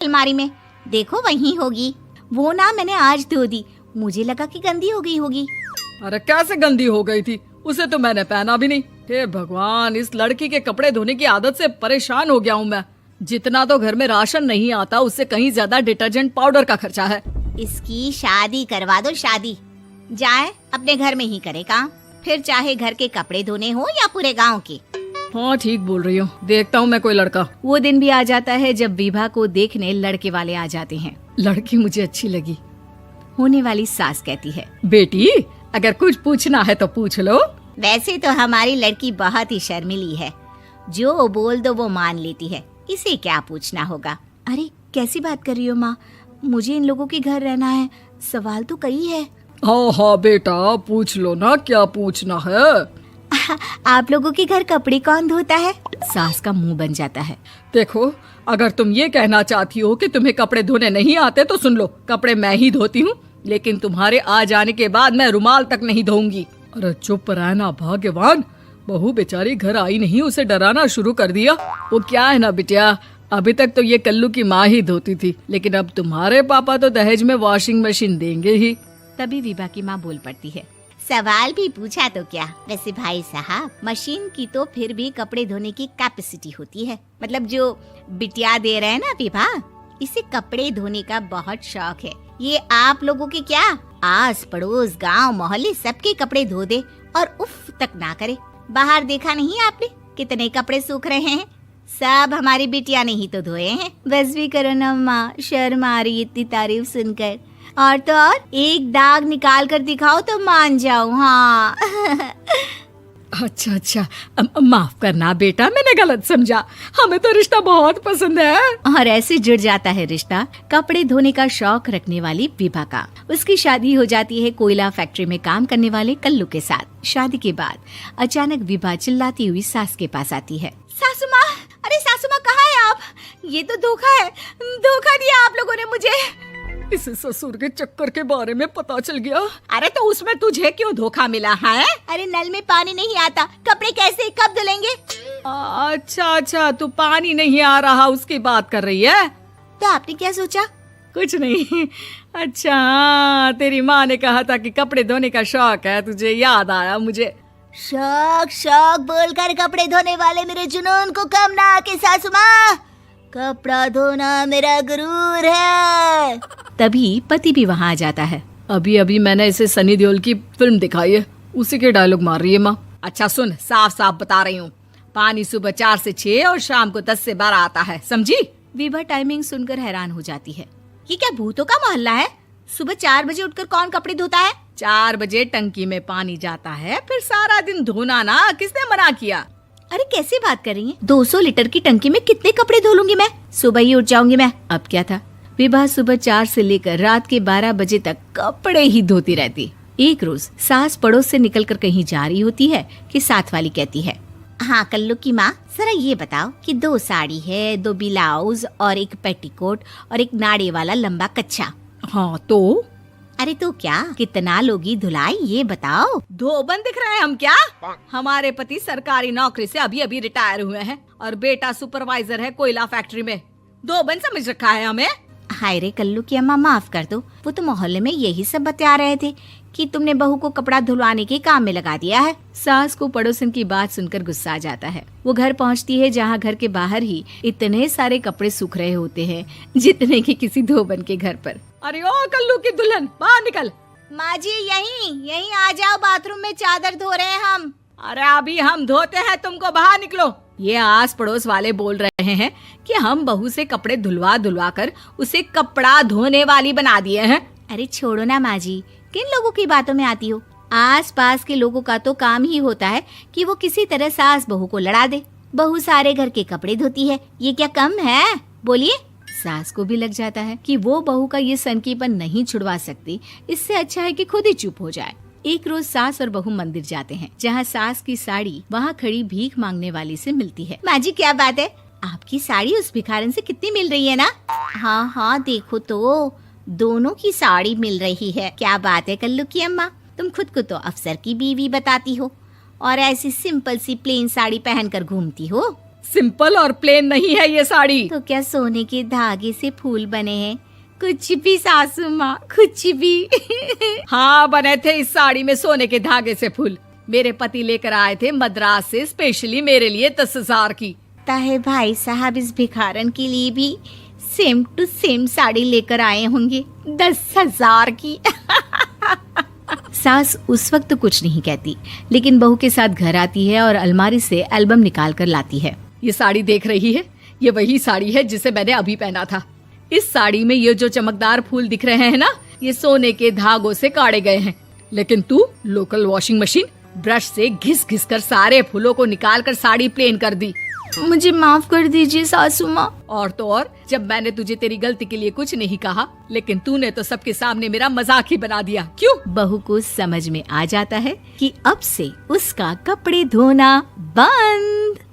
अलमारी में, देखो वहीं होगी। वो ना मैंने आज धो दी, मुझे लगा कि गंदी हो गई होगी। अरे कैसे गंदी हो गई थी, उसे तो मैंने पहना भी नहीं। हे भगवान, इस लड़की के कपड़े धोने की आदत से परेशान हो गया हूँ मैं। जितना तो घर में राशन नहीं आता उससे कहीं ज्यादा डिटर्जेंट पाउडर का खर्चा है। इसकी शादी करवा दो, शादी। जाए अपने घर में ही करे काम, फिर चाहे घर के कपड़े धोने हो या पूरे गांव के। हाँ ठीक बोल रही हूँ, देखता हूँ मैं कोई लड़का। वो दिन भी आ जाता है जब विभा को देखने लड़के वाले आ जाते हैं। लड़की मुझे अच्छी लगी। होने वाली सास कहती है, बेटी अगर कुछ पूछना है तो पूछ लो। वैसे तो हमारी लड़की बहुत ही शर्मीली है, जो बोल दो वो मान लेती है, इसे क्या पूछना होगा। अरे कैसी बात कर रही हो माँ, मुझे इन लोगों के घर रहना है, सवाल तो कई है। हाँ हाँ बेटा पूछ लो ना, क्या पूछना है। आप लोगों के घर कपड़े कौन धोता है? सास का मुंह बन जाता है। देखो अगर तुम ये कहना चाहती हो कि तुम्हें कपड़े धोने नहीं आते तो सुन लो, कपड़े मैं ही धोती हूँ, लेकिन तुम्हारे आ जाने के बाद मैं रुमाल तक नहीं धोऊंगी। अरे चुप रहना भाग्यवान, बहू बेचारी घर आई नहीं, उसे डराना शुरू कर दिया। वो क्या है ना बिटिया, अभी तक तो ये कल्लू की माँ ही धोती थी, लेकिन अब तुम्हारे पापा तो दहेज में वॉशिंग मशीन देंगे ही। तभी विभा की माँ बोल पड़ती है, सवाल भी पूछा तो क्या। वैसे भाई साहब, मशीन की तो फिर भी कपड़े धोने की कैपेसिटी होती है। मतलब जो बिटिया दे रहे हैं ना विभा, इसे कपड़े धोने का बहुत शौक है। ये आप लोगों के क्या, आस पड़ोस गांव मोहल्ले सबके कपड़े धो दे और उफ तक ना करे। बाहर देखा नहीं आपने कितने कपड़े सूख रहे हैं, सब हमारी बिटिया ने ही तो धोए हैं। बस भी करो ना माँ, शर्म आ रही इतनी तारीफ सुनकर। और तो और एक दाग निकाल कर दिखाओ तो मान जाऊं। हाँ अच्छा माफ करना बेटा, मैंने गलत समझा, हमें तो रिश्ता बहुत पसंद है। और ऐसे जुड़ जाता है रिश्ता कपड़े धोने का शौक रखने वाली विभा का। उसकी शादी हो जाती है कोयला फैक्ट्री में काम करने वाले कल्लू के साथ। शादी के बाद अचानक विभा चिल्लाती हुई सास के पास आती है, सासू माँ, अरे सासू माँ कहाँ है आप? ये तो धोखा है, धोखा दिया आप लोगों ने मुझे। इसे ससुर के चक्कर के बारे में पता चल गया। अरे तो उसमें तुझे क्यों धोखा मिला है? अरे नल में पानी नहीं आता, कपड़े कैसे कब धुलेंगे? अच्छा तू पानी नहीं आ रहा उसकी बात कर रही है। तो आपने क्या सोचा? कुछ नहीं। अच्छा तेरी माँ ने कहा था कि कपड़े धोने का शौक है तुझे, याद आया मुझे। शौक शौक बोलकर कपड़े धोने वाले मेरे जुनून को कम ना आके सासू माँ, कपड़ा धोना मेरा गुरूर है। तभी पति भी वहाँ आ जाता है। अभी अभी मैंने इसे सनी देओल की फिल्म दिखाई है, उसी के डायलॉग मार रही है माँ। अच्छा सुन, साफ साफ बता रही हूँ, पानी सुबह 4 से 6 और शाम को 10 से 12 आता है, समझी? विभा टाइमिंग सुनकर हैरान हो जाती है। ये क्या भूतों का मोहल्ला है? सुबह 4 बजे उठकर कौन कपड़े धोता है? 4 बजे टंकी में पानी जाता है, फिर सारा दिन धोना ना, किसने मना किया? अरे कैसी बात कर रही हैं? 200 लीटर की टंकी में कितने कपड़े धो लूंगी मैं, सुबह ही उठ जाऊंगी मैं। अब क्या था, विभा सुबह 4 से लेकर रात के 12 बजे तक कपड़े ही धोती रहती। एक रोज सास पड़ोस से निकलकर कहीं जा रही होती है कि साथ वाली कहती है, हाँ कल्लू की माँ, जरा ये बताओ कि 2 साड़ी है, 2 ब्लाउज और एक पेटीकोट और एक नाड़े वाला लंबा कच्छा। हाँ तो? अरे तो क्या, कितना लोगी धुलाई ये बताओ। धोबन दिख रहे हैं हम क्या? हमारे पति सरकारी नौकरी से अभी अभी रिटायर हुए हैं और बेटा सुपरवाइजर है कोयला फैक्ट्री में। धोबन समझ रखा है हमें? हाय रे कल्लू की अम्मा, माफ कर दो, वो तो मोहल्ले में यही सब बता रहे थे कि तुमने बहू को कपड़ा धुलवाने के काम में लगा दिया है। सास को पड़ोसन की बात सुनकर गुस्सा आ जाता है। वो घर पहुंचती है जहां घर के बाहर ही इतने सारे कपड़े सूख रहे होते हैं जितने कि किसी धोबन के घर पर। अरे ओ कल्लू की दुल्हन, बाहर निकल। माँ जी यहीं आ जाओ, बाथरूम में चादर धो रहे हैं हम। अरे अभी हम धोते हैं, तुमको बाहर निकलो। ये आस पड़ोस वाले बोल रहे हैं कि हम बहू से कपड़े धुलवा कर उसे कपड़ा धोने वाली बना दिए हैं। अरे छोड़ो ना माँ जी, किन लोगों की बातों में आती हो? आस पास के लोगों का तो काम ही होता है कि वो किसी तरह सास बहू को लड़ा दे। बहू सारे घर के कपड़े धोती है, ये क्या कम है? बोलिए। सास को भी लग जाता है कि वो बहू का ये सनकीपन नहीं छुड़वा सकती, इससे अच्छा है कि खुद ही चुप हो जाए। एक रोज सास और बहू मंदिर जाते हैं, जहाँ सास की साड़ी वहाँ खड़ी भीख मांगने वाली से मिलती है। माँ जी क्या बात है, आपकी साड़ी उस भिखारन से कितनी मिल रही है ना? हाँ देखो तो दोनों की साड़ी मिल रही है। क्या बात है कल्लू की अम्मा, तुम खुद को तो अफसर की बीवी बताती हो और ऐसी सिंपल सी प्लेन साड़ी पहनकर घूमती हो। सिंपल और प्लेन नहीं है ये साड़ी। तो क्या सोने के धागे से फूल बने हैं? कुछ भी सासू माँ, कुछ भी। हाँ, बने थे इस साड़ी में सोने के धागे से फूल। मेरे पति लेकर आए थे मद्रास से स्पेशली मेरे लिए 10,000 की। ताहे भाई साहब इस भिखारन के लिए भी सेम टू सेम साड़ी लेकर आए होंगे 10,000 की। सास उस वक्त कुछ नहीं कहती, लेकिन बहू के साथ घर आती है और अलमारी से एल्बम निकाल कर लाती है। ये साड़ी देख रही है, ये वही साड़ी है जिसे मैंने अभी पहना था। इस साड़ी में ये जो चमकदार फूल दिख रहे हैं ना, ये सोने के धागों से काढ़े गए हैं। लेकिन तू लोकल वॉशिंग मशीन ब्रश से घिस घिस कर सारे फूलों को निकाल कर साड़ी प्लेन कर दी। मुझे माफ कर दीजिए सासू माँ। और तो और, जब मैंने तुझे तेरी गलती के लिए कुछ नहीं कहा, लेकिन तूने तो सबके सामने मेरा मजाक ही बना दिया। क्यों? बहू को समझ में आ जाता है कि अब से उसका कपड़े धोना बंद।